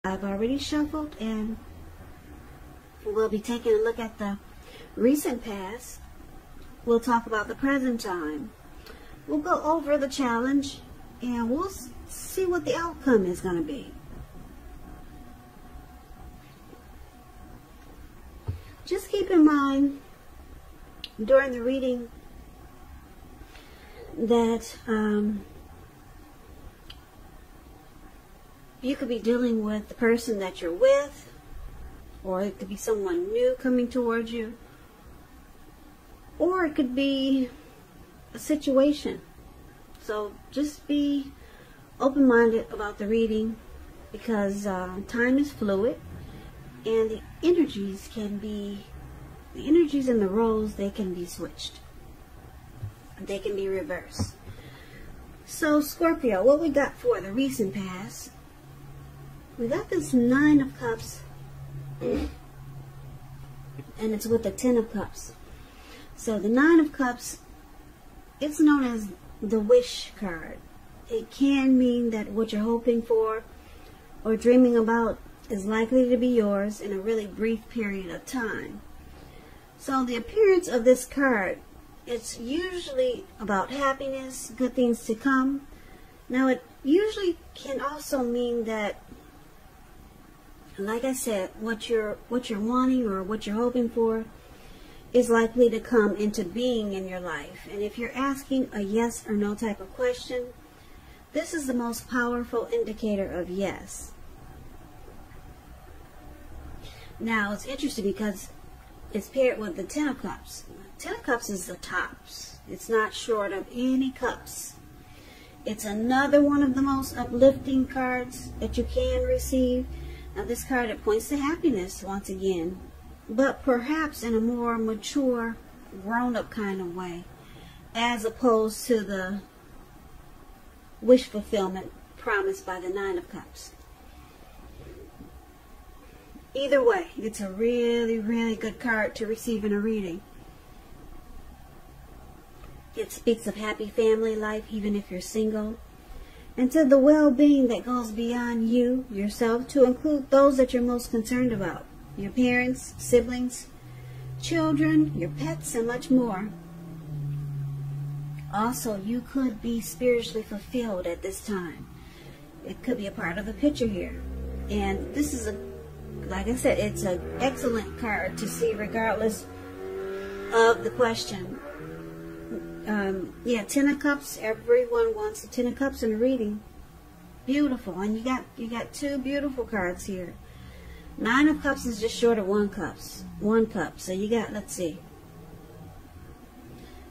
I've already shuffled, and we'll be taking a look at the recent past. We'll talk about the present time. We'll go over the challenge, and we'll see what the outcome is going to be. Just keep in mind during the reading that you could be dealing with the person that you're with, or it could be someone new coming towards you, or it could be a situation. So just be open-minded about the reading, because time is fluid, and the energies and the roles, they can be switched. They can be reversed. So Scorpio, what we got for the recent past? We got this 9 of Cups, and it's with the 10 of Cups. So the 9 of Cups, it's known as the wish card. It can mean that what you're hoping for or dreaming about is likely to be yours in a really brief period of time. So the appearance of this card, it's usually about happiness, good things to come. Now it usually can also mean that, like I said, what you're wanting or what you're hoping for is likely to come into being in your life. And if you're asking a yes or no type of question, this is the most powerful indicator of yes. Now it's interesting because it's paired with the 10 of Cups. 10 of Cups is the tops. It's not short of any cups. It's another one of the most uplifting cards that you can receive. Now this card, it points to happiness once again, but perhaps in a more mature, grown-up kind of way, as opposed to the wish fulfillment promised by the 9 of Cups. Either way, it's a really, really good card to receive in a reading. It speaks of happy family life, even if you're single, and to the well-being that goes beyond you, yourself, to include those that you're most concerned about. Your parents, siblings, children, your pets, and much more. Also, you could be spiritually fulfilled at this time. It could be a part of the picture here. And this is, like I said, it's an excellent card to see regardless of the question. Yeah, 10 of Cups. Everyone wants a 10 of Cups in a reading. Beautiful. And you got 2 beautiful cards here. 9 of Cups is just short of 1 cup. So you got, let's see,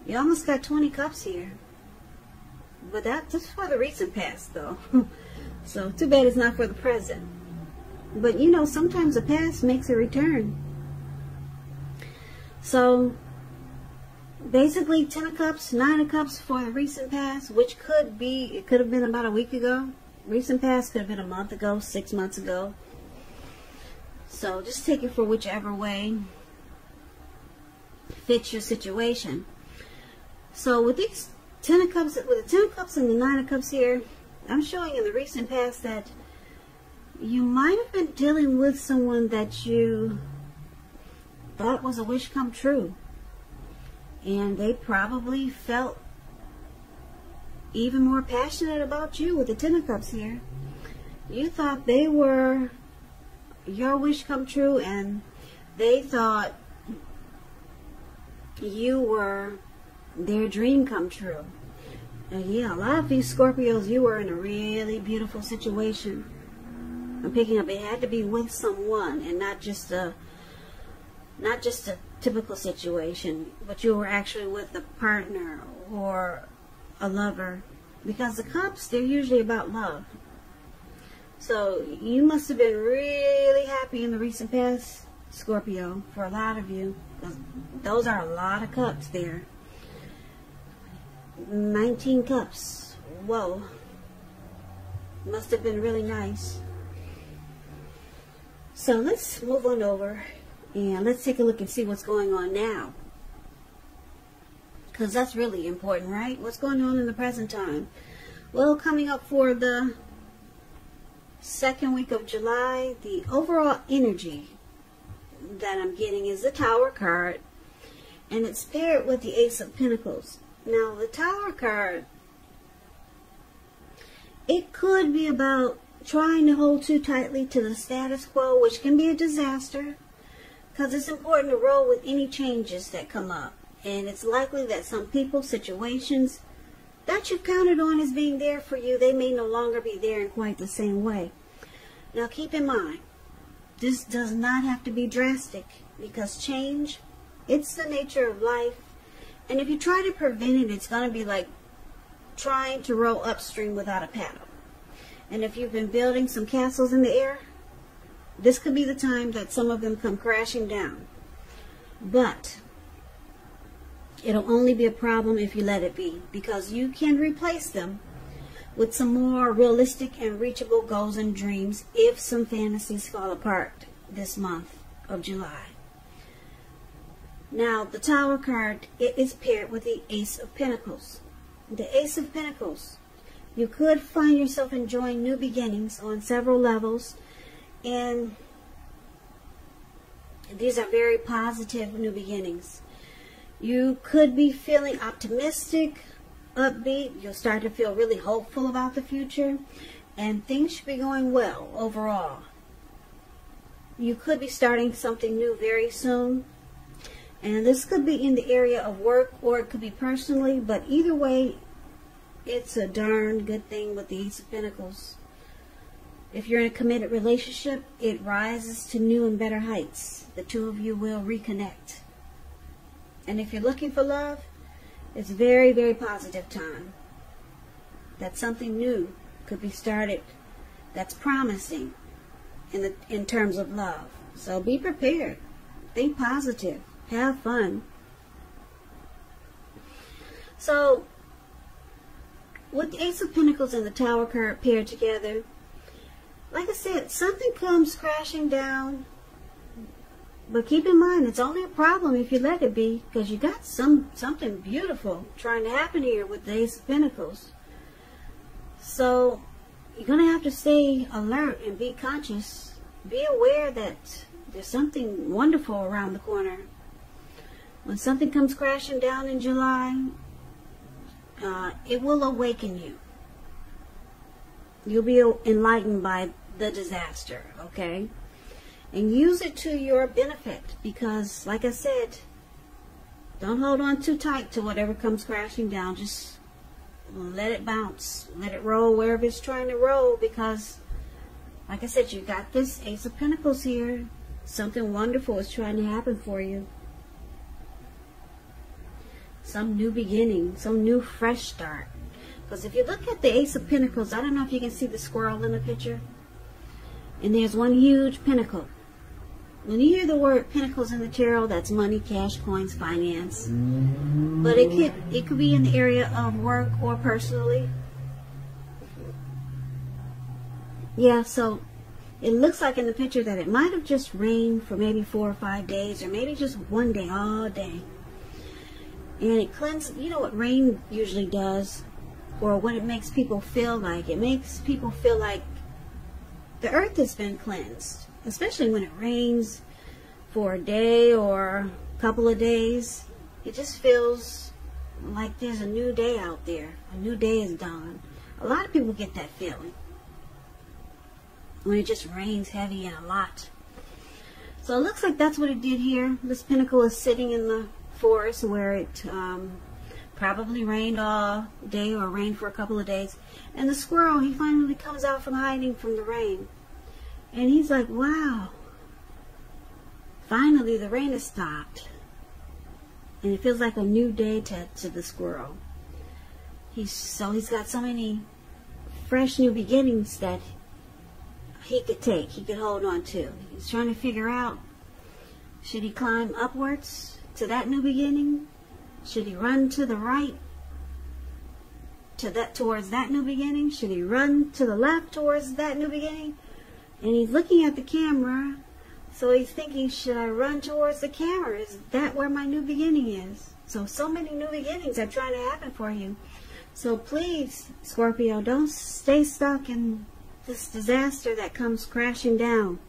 you almost got 20 cups here. But that's for the recent past, though. So too bad it's not for the present. But you know, sometimes the past makes a return. So basically 10 of Cups, 9 of Cups for the recent past, which could be, it could have been about a week ago. Recent past could have been a month ago, 6 months ago. So just take it for whichever way fits your situation. So with these 10 of Cups, with the 10 of Cups and the 9 of Cups here, I'm showing in the recent past that you might have been dealing with someone that you thought was a wish come true. And they probably felt even more passionate about you with the 10 of Cups here. You thought they were your wish come true, and they thought you were their dream come true. And yeah, a lot of these Scorpios, you were in a really beautiful situation. I'm picking up, it had to be with someone and not just a typical situation, but you were actually with a partner or a lover, because the Cups, they're usually about love. So you must have been really happy in the recent past, Scorpio, for a lot of you. Those are a lot of cups there. 19 cups. Whoa. Must have been really nice. So let's move on over and let's take a look and see what's going on now. Because that's really important, right? What's going on in the present time? Well, coming up for the second week of July, the overall energy that I'm getting is the Tower card, and it's paired with the Ace of Pentacles. Now, the Tower card, it could be about trying to hold too tightly to the status quo, which can be a disaster, because it's important to roll with any changes that come up. And it's likely that some people, situations that you've counted on as being there for you, they may no longer be there in quite the same way. Now, keep in mind, this does not have to be drastic, because change, it's the nature of life. And if you try to prevent it, it's going to be like trying to row upstream without a paddle. And if you've been building some castles in the air, this could be the time that some of them come crashing down. But it'll only be a problem if you let it be, because you can replace them with some more realistic and reachable goals and dreams if some fantasies fall apart this month of July. Now, the Tower card, it is paired with the Ace of Pentacles. The Ace of Pentacles, you could find yourself enjoying new beginnings on several levels, and these are very positive new beginnings. You could be feeling optimistic, upbeat. You'll start to feel really hopeful about the future, and things should be going well overall. You could be starting something new very soon, and this could be in the area of work, or it could be personally, but either way, it's a darn good thing with the Ace of Pentacles. If you're in a committed relationship, it rises to new and better heights. The two of you will reconnect. And if you're looking for love, it's very, very positive time. That something new could be started that's promising in terms of love. So be prepared. Think positive. Have fun. So, with the Ace of Pentacles and the Tower card paired together, like I said, something comes crashing down. But keep in mind, it's only a problem if you let it be, because you got something beautiful trying to happen here with the Ace of Pentacles. So you're going to have to stay alert and be conscious. Be aware that there's something wonderful around the corner. When something comes crashing down in July, it will awaken you. You'll be enlightened by the disaster, okay? And use it to your benefit, because, like I said, don't hold on too tight to whatever comes crashing down. Just let it bounce. Let it roll wherever it's trying to roll, because, like I said, you got this Ace of Pentacles here. Something wonderful is trying to happen for you. Some new beginning, some new fresh start. Because if you look at the Ace of Pentacles, I don't know if you can see the squirrel in the picture. And there's one huge pentacle. When you hear the word pentacles in the tarot, that's money, cash, coins, finance. But it could be in the area of work or personally. Yeah, so it looks like in the picture that it might have just rained for maybe 4 or 5 days, or maybe just one day, all day. And it cleanses, you know what rain usually does, or what it makes people feel like. It makes people feel like the earth has been cleansed, especially when it rains for a day or a couple of days. It just feels like there's a new day out there. A new day is dawned. A lot of people get that feeling when it just rains heavy and a lot. So it looks like that's what it did here. This pentacle is sitting in the forest where it probably rained all day or rained for a couple of days. And the squirrel, he finally comes out from hiding from the rain. And he's like, wow, finally the rain has stopped. And it feels like a new day to the squirrel. He's got so many fresh new beginnings that he could hold on to. He's trying to figure out, should he climb upwards to that new beginning? Should he run to the right towards that new beginning? Should he run to the left towards that new beginning? And he's looking at the camera, so he's thinking, should I run towards the camera? Is that where my new beginning is? So many new beginnings are trying to happen for you. So please, Scorpio, don't stay stuck in this disaster that comes crashing down.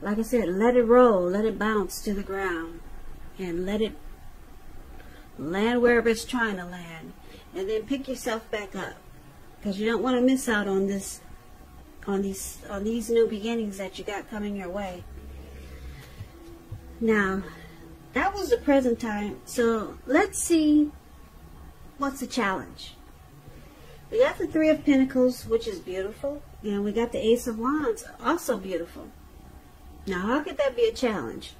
Like I said, let it roll, let it bounce to the ground, and let it land wherever it's trying to land, and then pick yourself back up, because you don't want to miss out on this, on these new beginnings that you got coming your way. Now, that was the present time. So let's see what's the challenge. We got the Three of Pentacles, which is beautiful, and we got the Ace of Wands, also beautiful. Now, how could that be a challenge?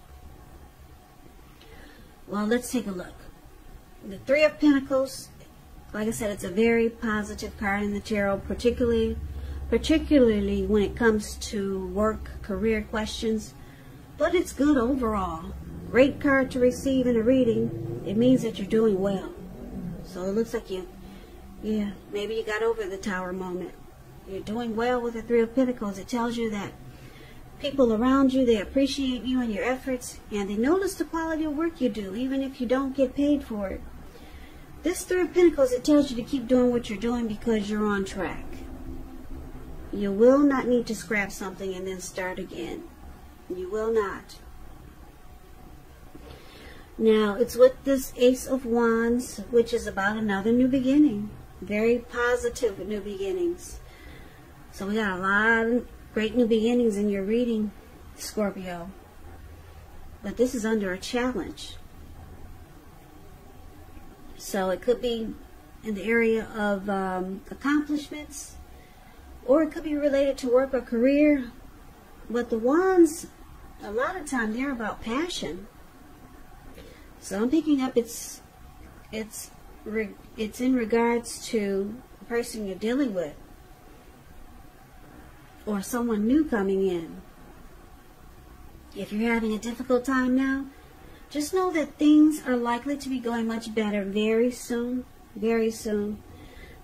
Well, let's take a look. The Three of Pentacles, like I said, it's a very positive card in the tarot, particularly when it comes to work, career questions, but it's good overall. Great card to receive in a reading. It means that you're doing well. So it looks like maybe you got over the Tower moment. You're doing well with the Three of Pentacles. It tells you that people around you, they appreciate you and your efforts, and they notice the quality of work you do, even if you don't get paid for it. This Three of Pentacles, it tells you to keep doing what you're doing because you're on track. You will not need to scrap something and then start again. You will not. Now, it's with this Ace of Wands, which is about another new beginning. Very positive new beginnings. So we got a lot of great new beginnings in your reading, Scorpio. But this is under a challenge. So it could be in the area of accomplishments, or it could be related to work or career. But the Wands, a lot of times, they're about passion. So I'm picking up it's in regards to the person you're dealing with, or someone new coming in. If you're having a difficult time now, just know that things are likely to be going much better very soon, very soon.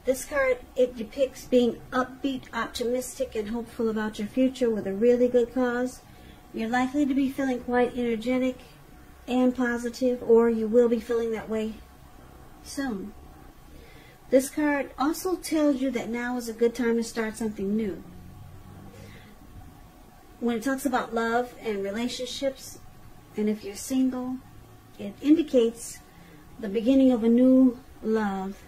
This card, it depicts being upbeat, optimistic, and hopeful about your future with a really good cause. You're likely to be feeling quite energetic and positive, or you will be feeling that way soon. This card also tells you that now is a good time to start something new. When it talks about love and relationships, and if you're single, it indicates the beginning of a new love,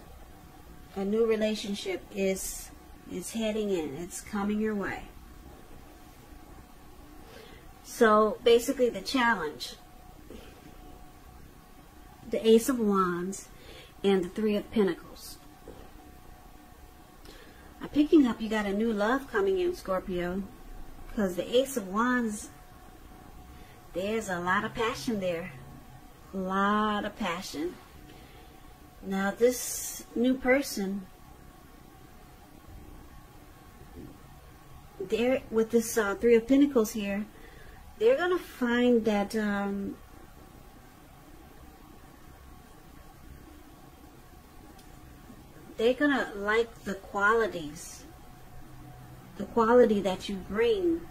a new relationship is heading in. It's coming your way. So basically the challenge, the Ace of Wands and the Three of Pentacles. I'm picking up you got a new love coming in, Scorpio, because the Ace of Wands, there's a lot of passion there. A lot of passion. Now this new person, they're with this Three of Pentacles here, they're going to find that they're going to like the qualities, the quality that you bring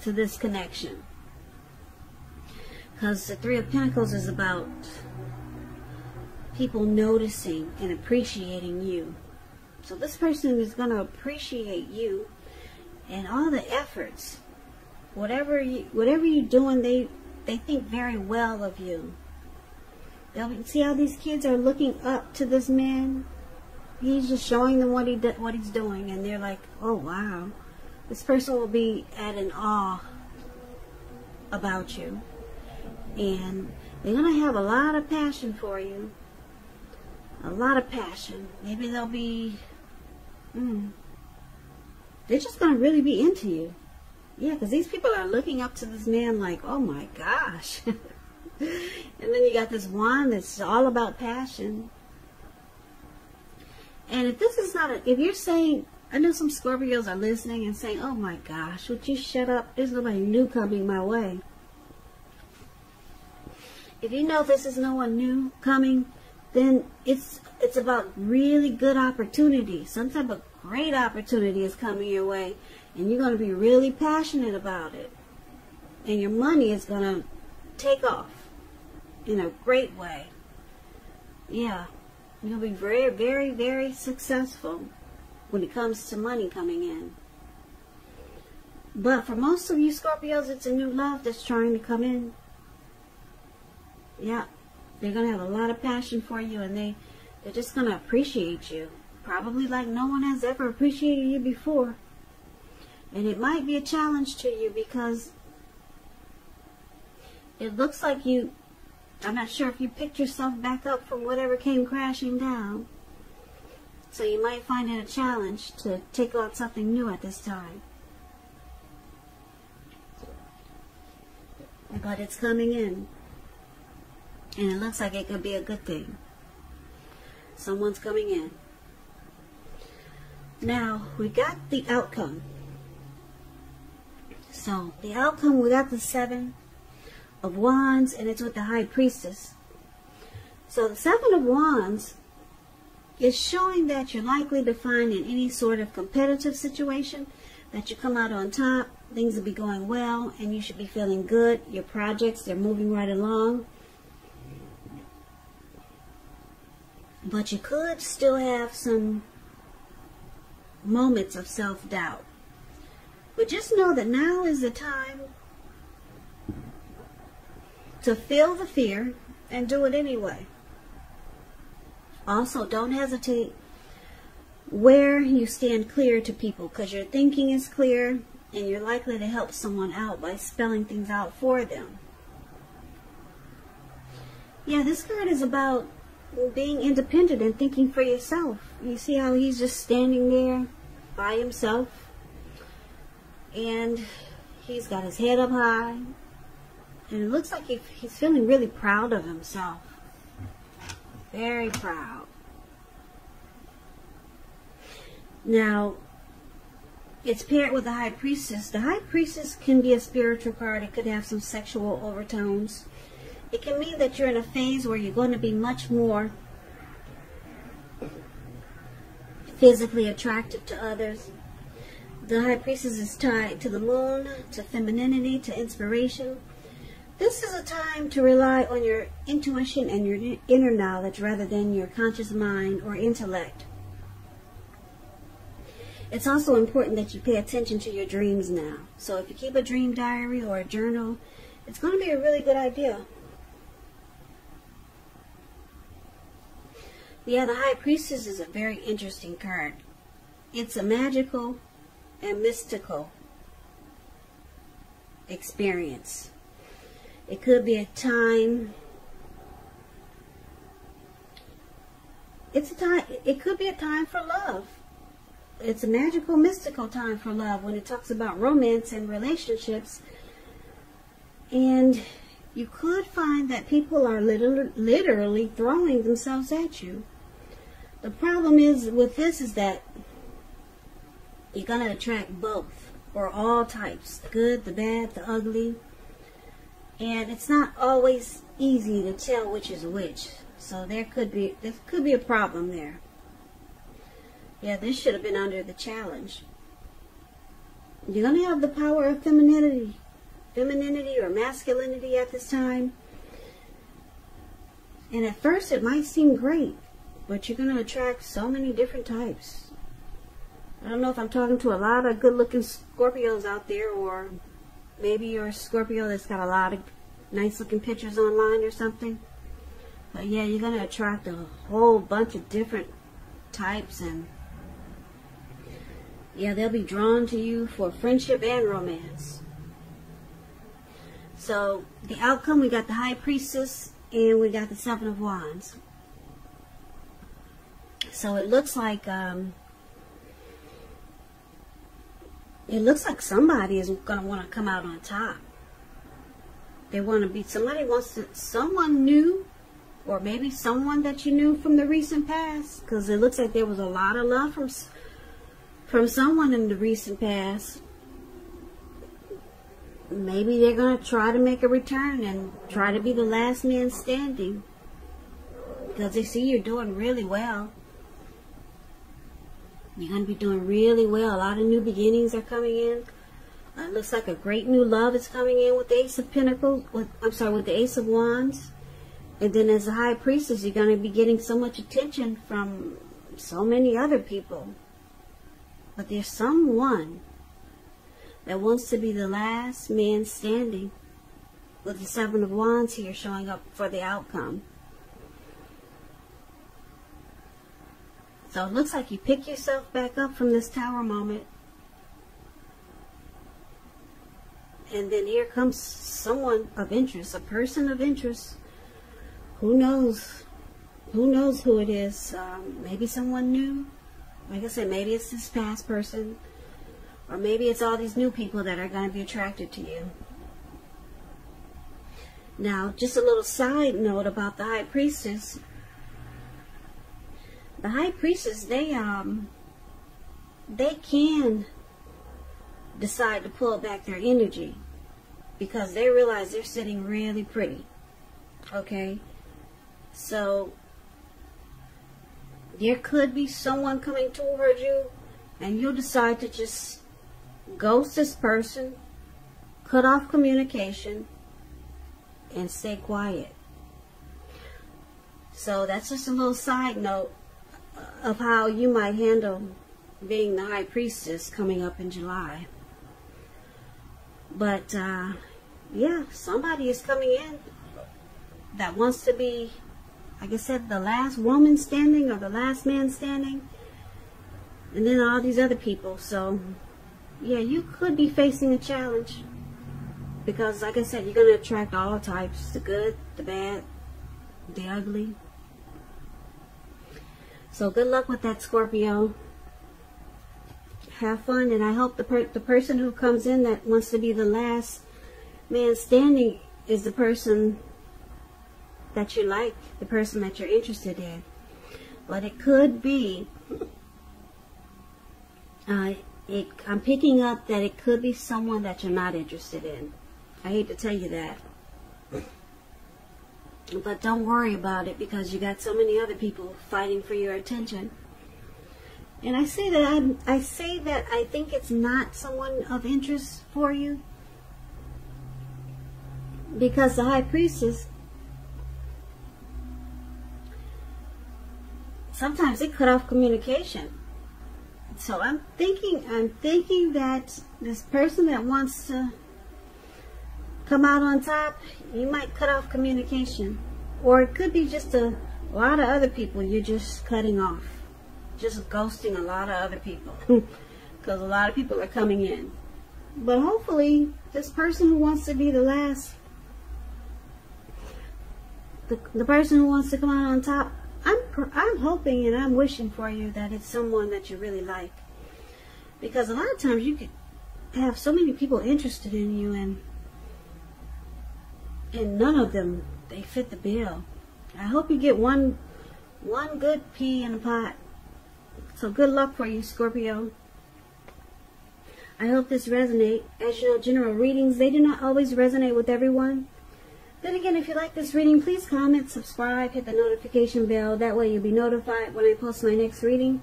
to this connection. Because the Three of Pentacles is about people noticing and appreciating you. So this person is going to appreciate you and all the efforts. Whatever you're doing, they think very well of you. They'll see how these kids are looking up to this man. He's just showing them what he's doing, and they're like, oh wow, this person will be at an awe about you. And they're going to have a lot of passion for you. A lot of passion. Maybe they'll be, they're just going to really be into you. Yeah, because these people are looking up to this man like, oh my gosh. And then you got this wand that's all about passion. And if this is not if you're saying, I know some Scorpios are listening and saying, oh my gosh, would you shut up? There's nobody new coming my way. If you know this is no one new coming, then it's about really good opportunity. Some type of great opportunity is coming your way, and you're going to be really passionate about it. And your money is going to take off in a great way. Yeah, you'll be very, very, very successful. when it comes to money coming in. But for most of you Scorpios, it's a new love that's trying to come in. Yeah, they're going to have a lot of passion for you, and they're just going to appreciate you. Probably like no one has ever appreciated you before. And it might be a challenge to you because it looks like you, I'm not sure if you picked yourself back up from whatever came crashing down. So you might find it a challenge to take on something new at this time. But it's coming in. And it looks like it could be a good thing. Someone's coming in. Now, we got the outcome. So, the outcome, we got the 7 of Wands, and it's with the High Priestess. So, the 7 of Wands is showing that you're likely to find in any sort of competitive situation that you come out on top. Things will be going well, and you should be feeling good. Your projects, they're moving right along. But you could still have some moments of self-doubt. But just know that now is the time to feel the fear and do it anyway. Also, don't hesitate where you stand clear to people, because your thinking is clear and you're likely to help someone out by spelling things out for them. Yeah, this card is about being independent and thinking for yourself. You see how he's just standing there by himself, and he's got his head up high, and it looks like he's feeling really proud of himself. Very proud. Now, it's paired with the High Priestess. The High Priestess can be a spiritual card. It could have some sexual overtones. It can mean that you're in a phase where you're going to be much more physically attractive to others. The High Priestess is tied to the moon, to femininity, to inspiration. This is a time to rely on your intuition and your inner knowledge rather than your conscious mind or intellect. It's also important that you pay attention to your dreams now. So if you keep a dream diary or a journal, it's going to be a really good idea. Yeah, the High Priestess is a very interesting card. It's a magical and mystical experience. It could be a time, it could be a time for love. It's a magical, mystical time for love when it talks about romance and relationships. And you could find that people are literally throwing themselves at you. The problem is with this is that you're going to attract both, or all types, the good, the bad, the ugly. And it's not always easy to tell which is which. So there could be a problem there. Yeah, this should have been under the challenge. You're going to have the power of femininity or masculinity at this time. And at first it might seem great, but you're going to attract so many different types. I don't know if I'm talking to a lot of good-looking Scorpios out there, or maybe you're a Scorpio that's got a lot of nice-looking pictures online or something. But yeah, you're going to attract a whole bunch of different types, and yeah, they'll be drawn to you for friendship and romance. So, the outcome, we got the High Priestess and we got the 7 of Wands. So it looks like somebody is going to want to come out on top. They want to be, someone new, or maybe someone that you knew from the recent past, because it looks like there was a lot of love from someone in the recent past. Maybe they're going to try to make a return and try to be the last man standing, because they see you're doing really well. You're going to be doing really well. A lot of new beginnings are coming in. It looks like a great new love is coming in with the Ace of Pentacles. With the Ace of Wands. And then as a High Priestess, you're going to be getting so much attention from so many other people. But there's someone that wants to be the last man standing, with the Seven of Wands here showing up for the outcome. So it looks like you pick yourself back up from this Tower moment. And then here comes someone of interest, a person of interest. Who knows? Who knows who it is? Maybe someone new. Like I said, maybe it's this past person. Or maybe it's all these new people that are going to be attracted to you. Now, just a little side note about the High Priestess. The High Priestess, they can decide to pull back their energy because they realize they're sitting really pretty. Okay? So, there could be someone coming toward you and you'll decide to just ghost this person, cut off communication, and stay quiet. So that's just a little side note of how you might handle being the High Priestess coming up in July. But yeah, somebody is coming in that wants to be, like I said, the last woman standing or the last man standing, and then all these other people. So yeah, you could be facing a challenge because, like I said, you're going to attract all types, the good, the bad, the ugly. So good luck with that, Scorpio. Have fun, and I hope the person who comes in that wants to be the last man standing is the person that you like, the person that you're interested in. But it could be, I'm picking up that it could be someone that you're not interested in. I hate to tell you that. But don't worry about it because you got so many other people fighting for your attention. And I say that I think it's not someone of interest for you because the High Priestess, sometimes they cut off communication. So I'm thinking that this person that wants to come out on top, you might cut off communication. Or it could be just a lot of other people you're just cutting off. Just ghosting a lot of other people. Because a lot of people are coming in. But hopefully, this person who wants to be the last, the person who wants to come out on top, I'm hoping and I'm wishing for you that it's someone that you really like. Because a lot of times you could have so many people interested in you and none of them, they fit the bill. I hope you get one good pea in a pot. So good luck for you, Scorpio. I hope this resonates. As you know, general readings, they do not always resonate with everyone. Then again, if you like this reading, please comment, subscribe, hit the notification bell. That way you'll be notified when I post my next reading.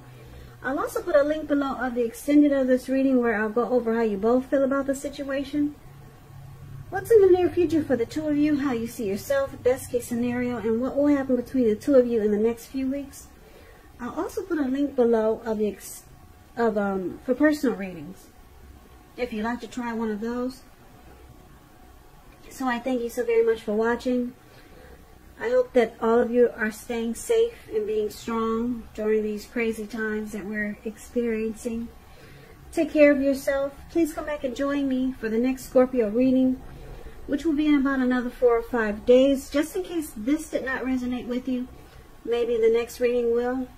I'll also put a link below of the extended of this reading where I'll go over how you both feel about the situation. What's in the near future for the two of you, how you see yourself, best case scenario, and what will happen between the two of you in the next few weeks. I'll also put a link below of the for personal readings, if you'd like to try one of those. So I thank you so very much for watching. I hope that all of you are staying safe and being strong during these crazy times that we're experiencing. Take care of yourself. Please come back and join me for the next Scorpio reading, which will be in about another 4 or 5 days. Just in case this did not resonate with you, maybe the next reading will.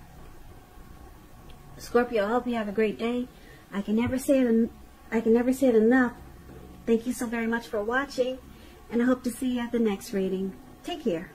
Scorpio, I hope you have a great day. I can never say it enough. Thank you so very much for watching, and I hope to see you at the next reading. Take care.